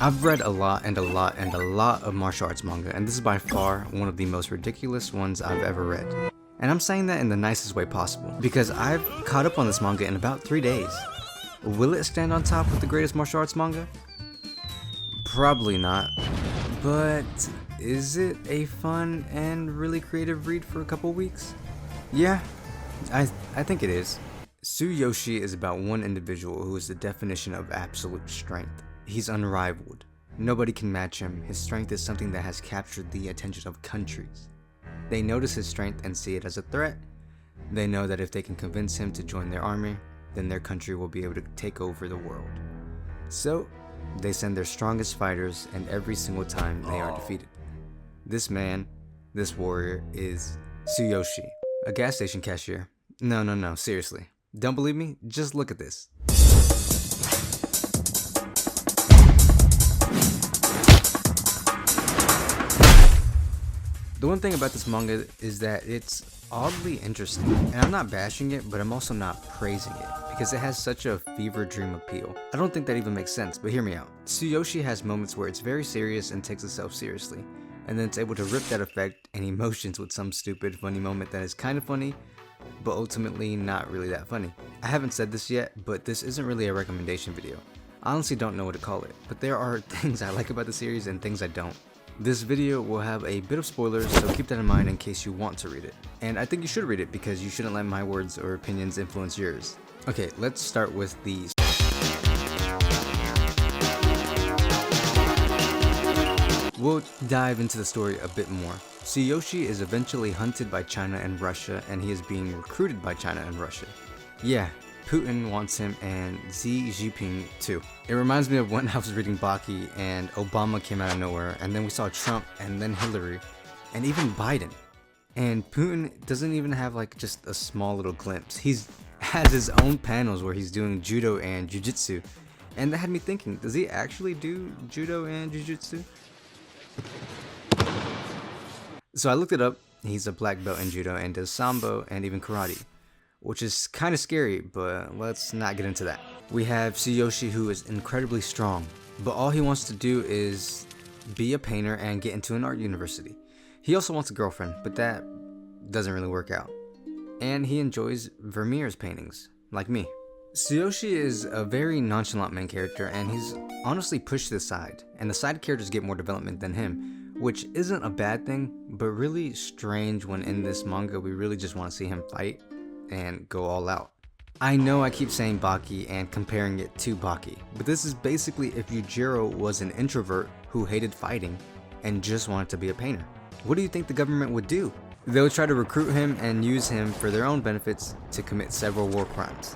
I've read a lot of martial arts manga, and this is by far one of the most ridiculous ones I've ever read. And I'm saying that in the nicest way possible, because I've caught up on this manga in about 3 days. Will it stand on top with the greatest martial arts manga? Probably not, but is it a fun and really creative read for a couple weeks? Yeah, I think it is. Tsuyoshi is about one individual who is the definition of absolute strength. He's unrivaled. Nobody can match him. His strength is something that has captured the attention of countries. They notice his strength and see it as a threat. They know that if they can convince him to join their army, then their country will be able to take over the world. So, they send their strongest fighters, and every single time they are defeated. This man, this warrior, is Tsuyoshi, a gas station cashier. No, seriously. Don't believe me? Just look at this. The one thing about this manga is that it's oddly interesting, and I'm not bashing it, but I'm also not praising it, because it has such a fever dream appeal. I don't think that even makes sense, but hear me out. Tsuyoshi has moments where it's very serious and takes itself seriously, and then it's able to rip that effect and emotions with some stupid funny moment that is kind of funny, but ultimately not really that funny. I haven't said this yet, but this isn't really a recommendation video. I honestly don't know what to call it, but there are things I like about the series and things I don't. This video will have a bit of spoilers, so keep that in mind in case you want to read it. And I think you should read it because you shouldn't let my words or opinions influence yours. Okay, let's start with these. We'll dive into the story a bit more. Tsuyoshi is eventually hunted by China and Russia, and he is being recruited by China and Russia. Yeah, Putin wants him, and Xi Jinping too. It reminds me of when I was reading Baki and Obama came out of nowhere, and then we saw Trump and then Hillary and even Biden. And Putin doesn't even have like just a small little glimpse. He's has his own panels where he's doing judo and jiu-jitsu, and that had me thinking, does he actually do judo and jiu-jitsu? So I looked it up. He's a black belt in judo and does sambo and even karate, which is kind of scary, but let's not get into that. We have Tsuyoshi, who is incredibly strong, but all he wants to do is be a painter and get into an art university. He also wants a girlfriend, but that doesn't really work out. And he enjoys Vermeer's paintings, like me. Tsuyoshi is a very nonchalant main character, and he's honestly pushed to the side, and the side characters get more development than him, which isn't a bad thing, but really strange when in this manga we really just want to see him fight and go all out. I know I keep saying Baki and comparing it to Baki, but this is basically if Yujiro was an introvert who hated fighting and just wanted to be a painter. What do you think the government would do? They would try to recruit him and use him for their own benefits to commit several war crimes.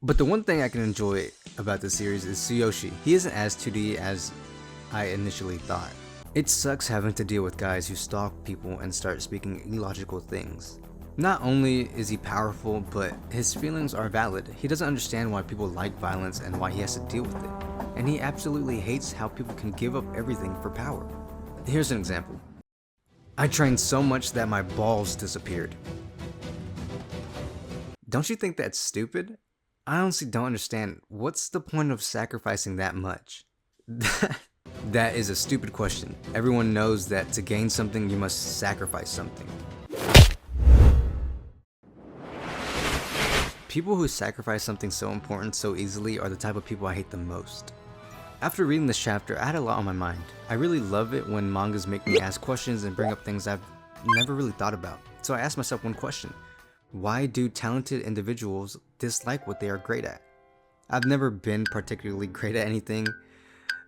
But the one thing I can enjoy about this series is Tsuyoshi. He isn't as 2D as I initially thought. It sucks having to deal with guys who stalk people and start speaking illogical things. Not only is he powerful, but his feelings are valid. He doesn't understand why people like violence and why he has to deal with it. And he absolutely hates how people can give up everything for power. Here's an example. I trained so much that my balls disappeared. Don't you think that's stupid? I honestly don't understand. What's the point of sacrificing that much? That is a stupid question. Everyone knows that to gain something, you must sacrifice something. People who sacrifice something so important so easily are the type of people I hate the most. After reading this chapter, I had a lot on my mind. I really love it when mangas make me ask questions and bring up things I've never really thought about. So I asked myself one question. Why do talented individuals dislike what they are great at? I've never been particularly great at anything.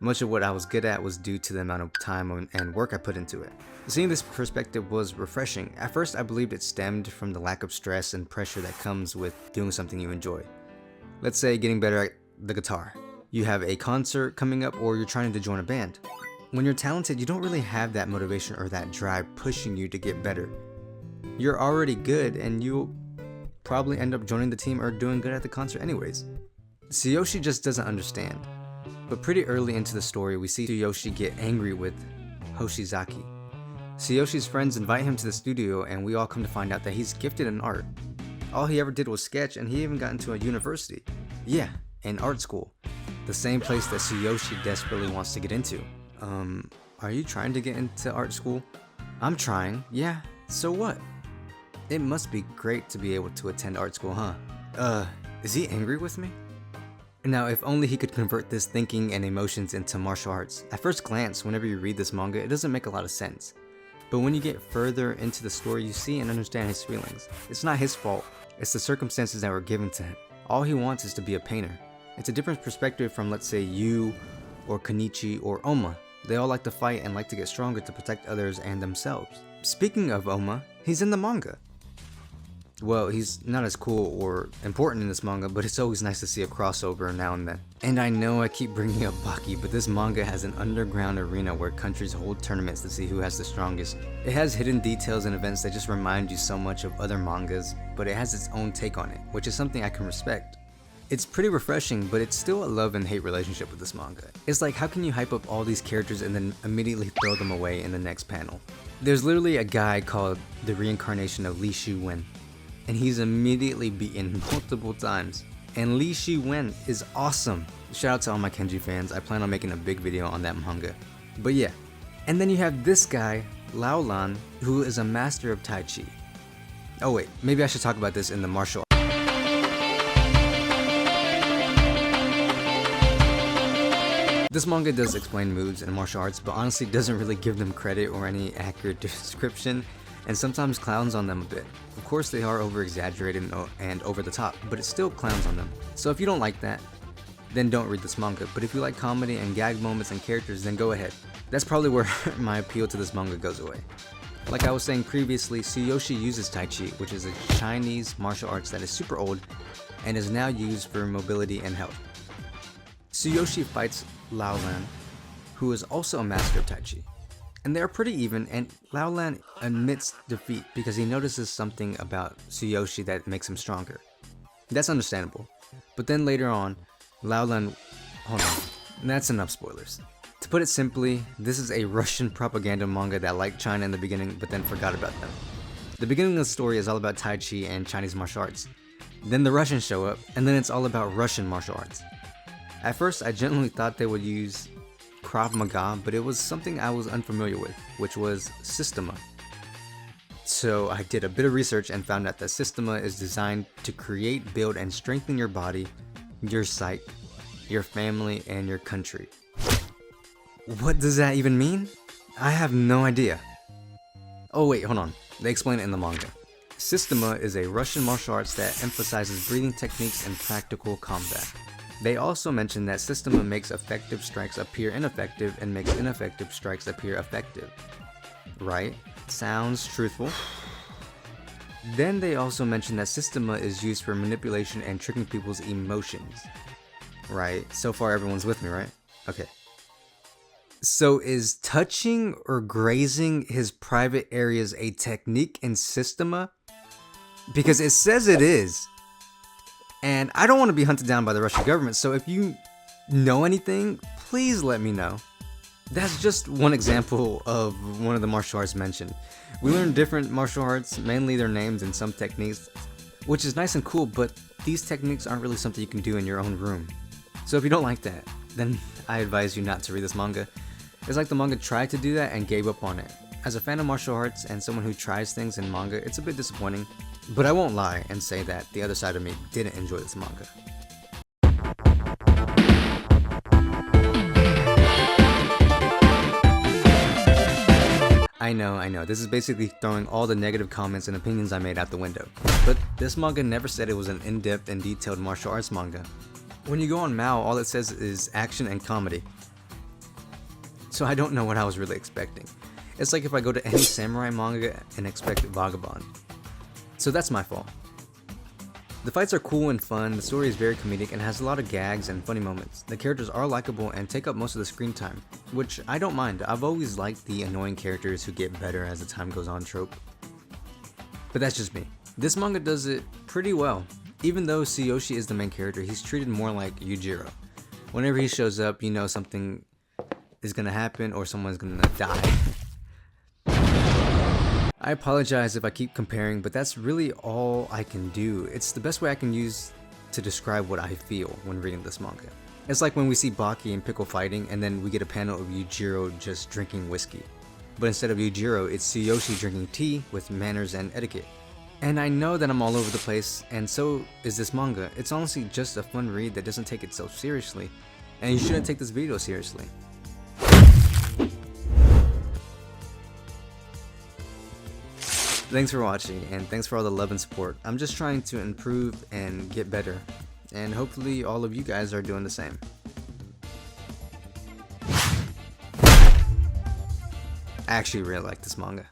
Much of what I was good at was due to the amount of time and work I put into it. Seeing this perspective was refreshing. At first, I believed it stemmed from the lack of stress and pressure that comes with doing something you enjoy. Let's say getting better at the guitar. You have a concert coming up, or you're trying to join a band. When you're talented, you don't really have that motivation or that drive pushing you to get better. You're already good, and you'll probably end up joining the team or doing good at the concert anyways. Tsuyoshi just doesn't understand. But pretty early into the story, we see Tsuyoshi get angry with Hoshizaki. Tsuyoshi's friends invite him to the studio, and we all come to find out that he's gifted in art. All he ever did was sketch, and he even got into a university. Yeah, an art school. the same place that Tsuyoshi desperately wants to get into. Are you trying to get into art school? I'm trying, yeah, so what? It must be great to be able to attend art school, huh? Is he angry with me? Now, if only he could convert this thinking and emotions into martial arts. At first glance, whenever you read this manga, it doesn't make a lot of sense. But when you get further into the story, you see and understand his feelings. It's not his fault, it's the circumstances that were given to him. All he wants is to be a painter. It's a different perspective from, let's say, you, or Kenichi, or Oma. They all like to fight and like to get stronger to protect others and themselves. Speaking of Oma, he's in the manga. Well, he's not as cool or important in this manga, but it's always nice to see a crossover now and then. And I know I keep bringing up Baki, but this manga has an underground arena where countries hold tournaments to see who has the strongest. It has hidden details and events that just remind you so much of other mangas, but it has its own take on it, which is something I can respect. It's pretty refreshing, but it's still a love and hate relationship with this manga. It's like, how can you hype up all these characters and then immediately throw them away in the next panel? There's literally a guy called the reincarnation of Li Shi-wen, and he's immediately beaten multiple times. And Li Shi-wen is awesome. Shout out to all my Kenji fans, I plan on making a big video on that manga. But yeah, and then you have this guy, Lao Lan, who is a master of Tai Chi. Oh wait, maybe I should talk about this in the martial. This manga does explain moves and martial arts, but honestly doesn't really give them credit or any accurate description, and sometimes clowns on them a bit. Of course they are over exaggerated and over the top, but it still clowns on them. So if you don't like that, then don't read this manga, but if you like comedy and gag moments and characters, then go ahead. That's probably where my appeal to this manga goes away. Like I was saying previously, Tsuyoshi uses Tai Chi, which is a Chinese martial arts that is super old and is now used for mobility and health. Tsuyoshi fights Lao Lan, who is also a master of Tai Chi. And they're pretty even, and Lao Lan admits defeat because he notices something about Tsuyoshi that makes him stronger. That's understandable. But then later on, Lao Lan... Hold on, that's enough spoilers. To put it simply, this is a Russian propaganda manga that liked China in the beginning, but then forgot about them. The beginning of the story is all about Tai Chi and Chinese martial arts. Then the Russians show up, and then it's all about Russian martial arts. At first, I genuinely thought they would use Krav Maga, but it was something I was unfamiliar with, which was Systema. So I did a bit of research and found out that Systema is designed to create, build, and strengthen your body, your psyche, your family, and your country. What does that even mean? I have no idea. Oh wait, hold on. They explain it in the manga. Systema is a Russian martial arts that emphasizes breathing techniques and practical combat. They also mention that Systema makes effective strikes appear ineffective and makes ineffective strikes appear effective. Right? Sounds truthful. Then they also mention that Systema is used for manipulation and tricking people's emotions. Right? So far everyone's with me, right? Okay. So is touching or grazing his private areas a technique in Systema? Because it says it is. And I don't want to be hunted down by the Russian government, so if you know anything, please let me know. That's just one example of one of the martial arts mentioned. We learn different martial arts, mainly their names and some techniques, which is nice and cool, but these techniques aren't really something you can do in your own room. So if you don't like that, then I advise you not to read this manga. It's like the manga tried to do that and gave up on it. As a fan of martial arts and someone who tries things in manga, it's a bit disappointing, but I won't lie and say that the other side of me didn't enjoy this manga. I know, this is basically throwing all the negative comments and opinions I made out the window. But this manga never said it was an in-depth and detailed martial arts manga. When you go on Mao, all it says is action and comedy. So I don't know what I was really expecting. It's like if I go to any samurai manga and expect Vagabond. So that's my fault. The fights are cool and fun, the story is very comedic and has a lot of gags and funny moments. The characters are likable and take up most of the screen time, which I don't mind. I've always liked the annoying characters who get better as the time goes on trope. But that's just me. This manga does it pretty well. Even though Tsuyoshi is the main character, he's treated more like Yujiro. Whenever he shows up, you know something is gonna happen or someone's gonna die. I apologize if I keep comparing, but that's really all I can do. It's the best way I can use to describe what I feel when reading this manga. It's like when we see Baki and Pickle fighting and then we get a panel of Yujiro just drinking whiskey. But instead of Yujiro, it's Tsuyoshi drinking tea with manners and etiquette. And I know that I'm all over the place, and so is this manga. It's honestly just a fun read that doesn't take itself seriously, and you shouldn't take this video seriously. Thanks for watching, and thanks for all the love and support. I'm just trying to improve and get better, and hopefully all of you guys are doing the same. I actually really like this manga.